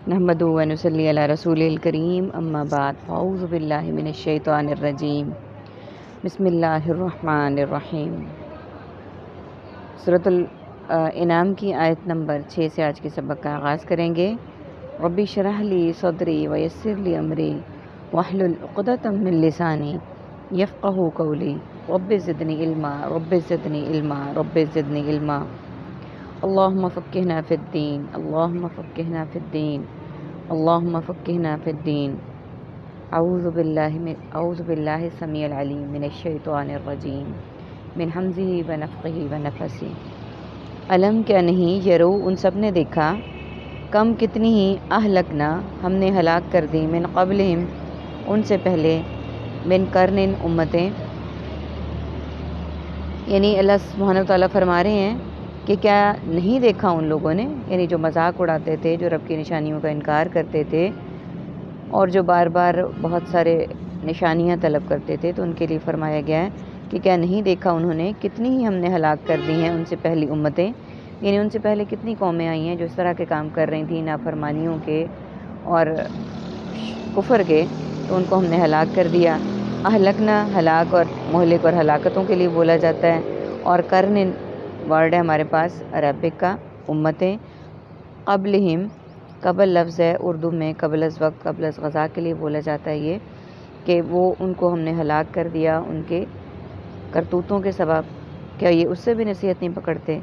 नहमदुहु व नुसल्ली अला रसूलिल करीम अम्मा बाद फ़अऊज़ु बिल्लाहि मिनश शैतानिर रजीम बिस्मिल्लाहिर रहमानिर रहीम। सूरतुल इनाम की आयत नंबर 6 से आज के सबक का आगाज़ करेंगे। रब्बि शरह ली सदरी व यस्सिर ली अमरी वहलुल उक़दतम मिन लिसानी यफ़क़हू क़ौली रब्बि ज़िदनी इल्मा रब्बि ज़िदनी इल्मा रब्बि ज़िदनी इल्मा। अल्लाहुम्मा फ़क्किहना फ़िद्दीन अल्लाहुम्मा फ़क्किहना फ़िद्दीन अल्लाहुम्मा फ़क्किहना फ़िद्दीन। अऊज़ु बिल्लाहि समीइल अलीम मिनश शैतानिर रजीम मिन हम्ज़िही व नफ़्ख़िही व नफ़्सिही। अलम क्या नहीं यरो उन सब ने देखा, कम कितनी ही अहलकना हमने हलाक कर दी, मिन क़ब्लिहिम उनसे पहले, मिन कर्निन उम्मतें। यानी अल्लाह सुब्हानहू व तआला फरमा रहे हैं कि क्या नहीं देखा उन लोगों ने, यानी जो मजाक उड़ाते थे, जो रब की निशानियों का इनकार करते थे और जो बार बार बहुत सारे निशानियां तलब करते थे, तो उनके लिए फरमाया गया है कि क्या नहीं देखा उन्होंने कितनी ही हमने हलाक कर दी हैं उनसे पहली उम्मतें। यानी उनसे पहले कितनी कौमें आई हैं जो इस तरह के काम कर रही थी, नाफरमानियों के और कुफर के, तो उनको हमने हलाक कर दिया। अहलकना हलाक और मोहलिक और हलाकतों के लिए बोला जाता है, और कर्न वर्ड है हमारे पास अरबिक का, उम्मतें। क़ब्लिहिम कबल लफ्ज़ है उर्दू में, कबल अज़ वक्त कबल अज़ ग़ज़ा के लिए बोला जाता है ये, कि वो उनको हमने हलाक कर दिया उनके करतूतों के सबब। क्या ये उससे भी नसीहत नहीं पकड़ते?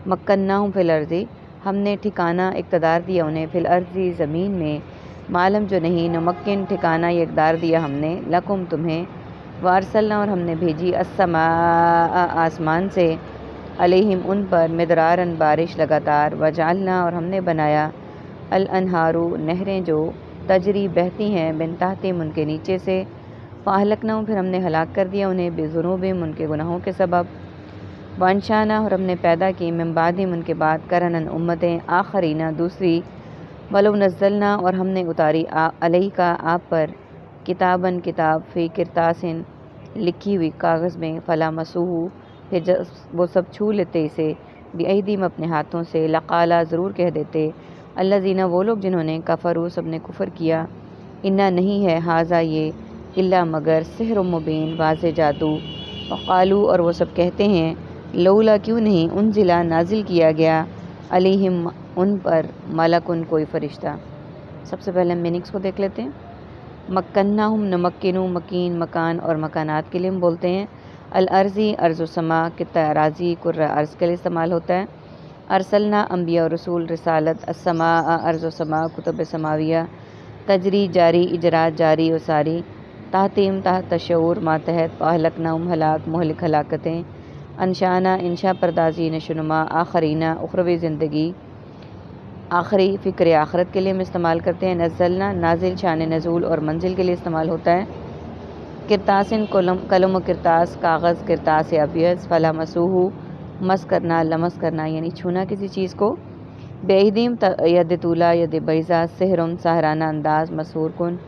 मक्कन्नाहुम फ़िल अर्ज़ी हमने ठिकाना इक़्तिदार दिया उन्हें, फ़िल अर्ज़ी ज़मीन में, मालम जो नहीं, नमक्किन ठिकाना ये इक़्तिदार दिया हमने, लकुम तुम्हें, वारसलना और हमने भेजी, अस्समा आसमान से, अलैहिम उन पर, मिदरारन बारिश लगातार, वजालना और हमने बनाया, अल अनहारू नहरें जो, तजरी बहती हैं, बिन तहतिम उनके नीचे से, फ़अहलकनाहुम फिर हमने हलाक कर दिया उन्हें, बिज़ुनूबिहिम उनके गुनाहों के सबब, वंशाना और हमने पैदा की, मिन बादिहिम उनके बाद, करनन उम्मतें, आखरीना दूसरी, वलौ नज़्ज़लना और हमने उतारी, अलैका आप पर, किताबन किताब, फ़ी किरतासिन लिखी हुई कागज़ में, फ़ला मसूहू फिर जब वो सब छू लेते इसे, बिअयदीहिम अपने हाथों से, लक़ाला ज़रूर कह देते, अल्लज़ीना वो लोग जिन्होंने, कफ़रू सब ने कुफ़र किया, इन्ना नहीं है, हाज़ा ये, इल्ला मगर, सिहरुम मुबीन वाज़े जादू, वक़ालू और वो सब कहते हैं, लौला क्यों नहीं, उनज़िला नाजिल किया गया, अलैहिम उन पर, मलकुन कोई फ़रिश्ता। सबसे पहले मीनिंग्स को देख लेते हैं। मक्कन्नाहुम नमक्किनु मकीन मकान और मकानात के लिए हम बोलते हैं। अल अर्ज़ी अर्ज़ समा कित्ता अराज़ी कुर्रा अर्ज़ के लिए इस्तेमाल होता है। अरसलना अम्बिया और रसूल रिसालत, अस्समा अर्ज़ समा कुतुब समाविया, तजरी जारी इजरात जारी और सारी, ताहतीम तहत तशऊर मातहत, अहलकनाहुम हलाक मोहलिक हलाकतें, अनशाना इंशा परदाजी नशुनुमा, आखरीना उखरवी ज़िंदगी, आखिरी फ़िक्र आखरत के लिए हम इस्तेमाल करते हैं। नज़लना नाजिल शान नज़ूल और मंजिल के लिए इस्तेमाल होता है। किरतासिन कलम व किरतास कागज़, किरतास अबियज़, फ़ला मसूहू मस करना लमस करना यानी छूना किसी चीज़ को, बेईदीम यद तूला यद बैज़ा, सहरम सहराना अंदाज, मसूर कुन।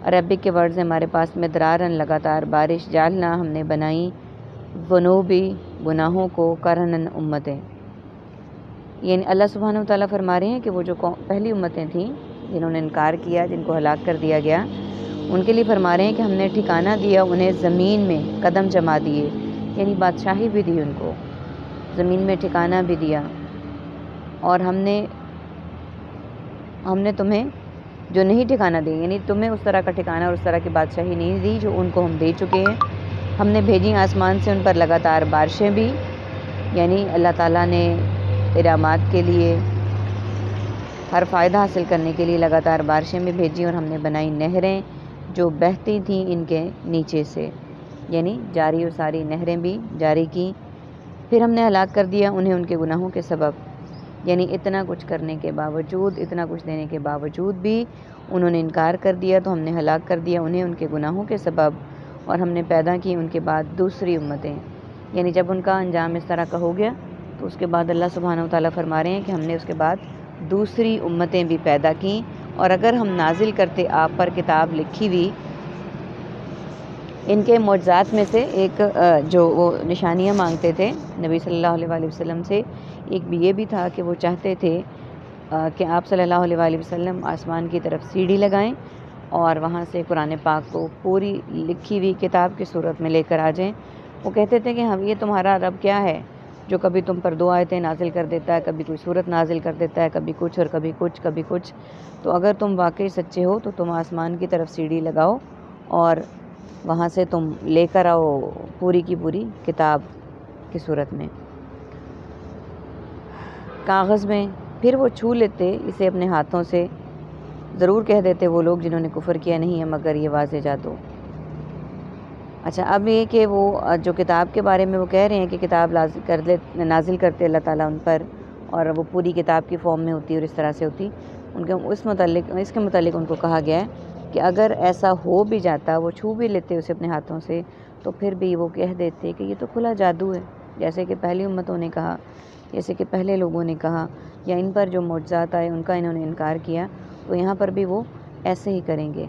अरबिक के वर्ड्स हमारे पास, मिदरारन लगातार बारिश, जालना हमने बनाई, ज़ुनूबी गुनाहों को, करनन उम्मतें। यानी अल्लाह सुब्हानहू व तआला फरमा रहे हैं कि वो जो पहली उम्मतें थीं जिन्होंने इनकार किया, जिनको हलाक कर दिया गया, उनके लिए फरमा रहे हैं कि हमने ठिकाना दिया उन्हें, ज़मीन में कदम जमा दिए, यानी बादशाही भी दी उनको, ज़मीन में ठिकाना भी दिया, और हमने तुम्हें जो नहीं ठिकाना दी, यानी तुम्हें उस तरह का ठिकाना और उस तरह की बादशाही नहीं दी जो उनको हम दे चुके हैं। हमने भेजी आसमान से उन पर लगातार बारिशें भी, यानी अल्लाह ताला ने इनामात के लिए, हर फ़ायदा हासिल करने के लिए लगातार बारिशें भी भेजी, और हमने बनाई नहरें जो बहती थीं इनके नीचे से, यानी जारी और सारी नहरें भी जारी की। फिर हमने हलाक कर दिया उन्हें उनके गुनाहों के सबब, यानी इतना कुछ करने के बावजूद, इतना कुछ देने के बावजूद भी उन्होंने इनकार कर दिया, तो हमने हलाक कर दिया उन्हें उनके गुनाहों के सबब, और हमने पैदा की उनके बाद दूसरी उम्मतें। यानी जब उनका अंजाम इस तरह का हो गया, तो उसके बाद अल्लाह सुब्हानहू व तआला फरमा रहे हैं कि हमने उसके बाद दूसरी उम्मतें भी पैदा की, और अगर हम नाजिल करते आप पर किताब लिखी हुई, इनके मौजज़ात में से एक जो वो निशानियाँ मांगते थे नबी सल्लल्लाहु अलैहि वसल्लम से, एक भी ये भी था कि वो चाहते थे کہ آپ صلی اللہ علیہ وآلہ وسلم آسمان کی طرف سیڑھی لگائیں اور وہاں سے قرآن پاک کو پوری لکھی ہوئی کتاب کی صورت میں لے کر آ جائیں۔ وہ کہتے تھے کہ ہم یہ تمہارا رب کیا ہے جو کبھی تم پر 2 آیتیں نازل کر دیتا ہے، کبھی کوئی صورت نازل کر دیتا ہے، کبھی کچھ اور کبھی کچھ کبھی کچھ۔ تو اگر تم واقعی سچے ہو تو تم آسمان کی طرف سیڑھی لگاؤ اور وہاں سے تم لے کر آؤ پوری کی پوری کتاب کی صورت میں کاغذ میں، پھر وہ چھو لیتے اسے اپنے ہاتھوں سے۔ ضرور کہہ دیتے وہ لوگ جنہوں نے کفر کیا نہیں ہے مگر یہ واضح جادو۔ اچھا، اب یہ کہ وہ جو کتاب کے بارے میں وہ کہہ رہے ہیں کہ کتاب نازل کرتے اللہ تعالیٰ ان پر، اور وہ پوری کتاب کی فارم میں ہوتی اور اس طرح سے ہوتی۔ اس کے متعلق ان کو کہا گیا ہے کہ اگر ایسا ہو بھی جاتا، وہ چھو بھی لیتے اسے اپنے ہاتھوں سے، تو پھر بھی وہ کہہ دیتے کہ یہ تو کھلا جادو ہے، جیسے کہ پہلی امتوں نے کہا، جیسے کہ پہلے لوگوں نے کہا، یا ان پر جو معجزات آئے ان کا انہوں نے انکار کیا، تو یہاں پر بھی وہ ایسے ہی کریں گے۔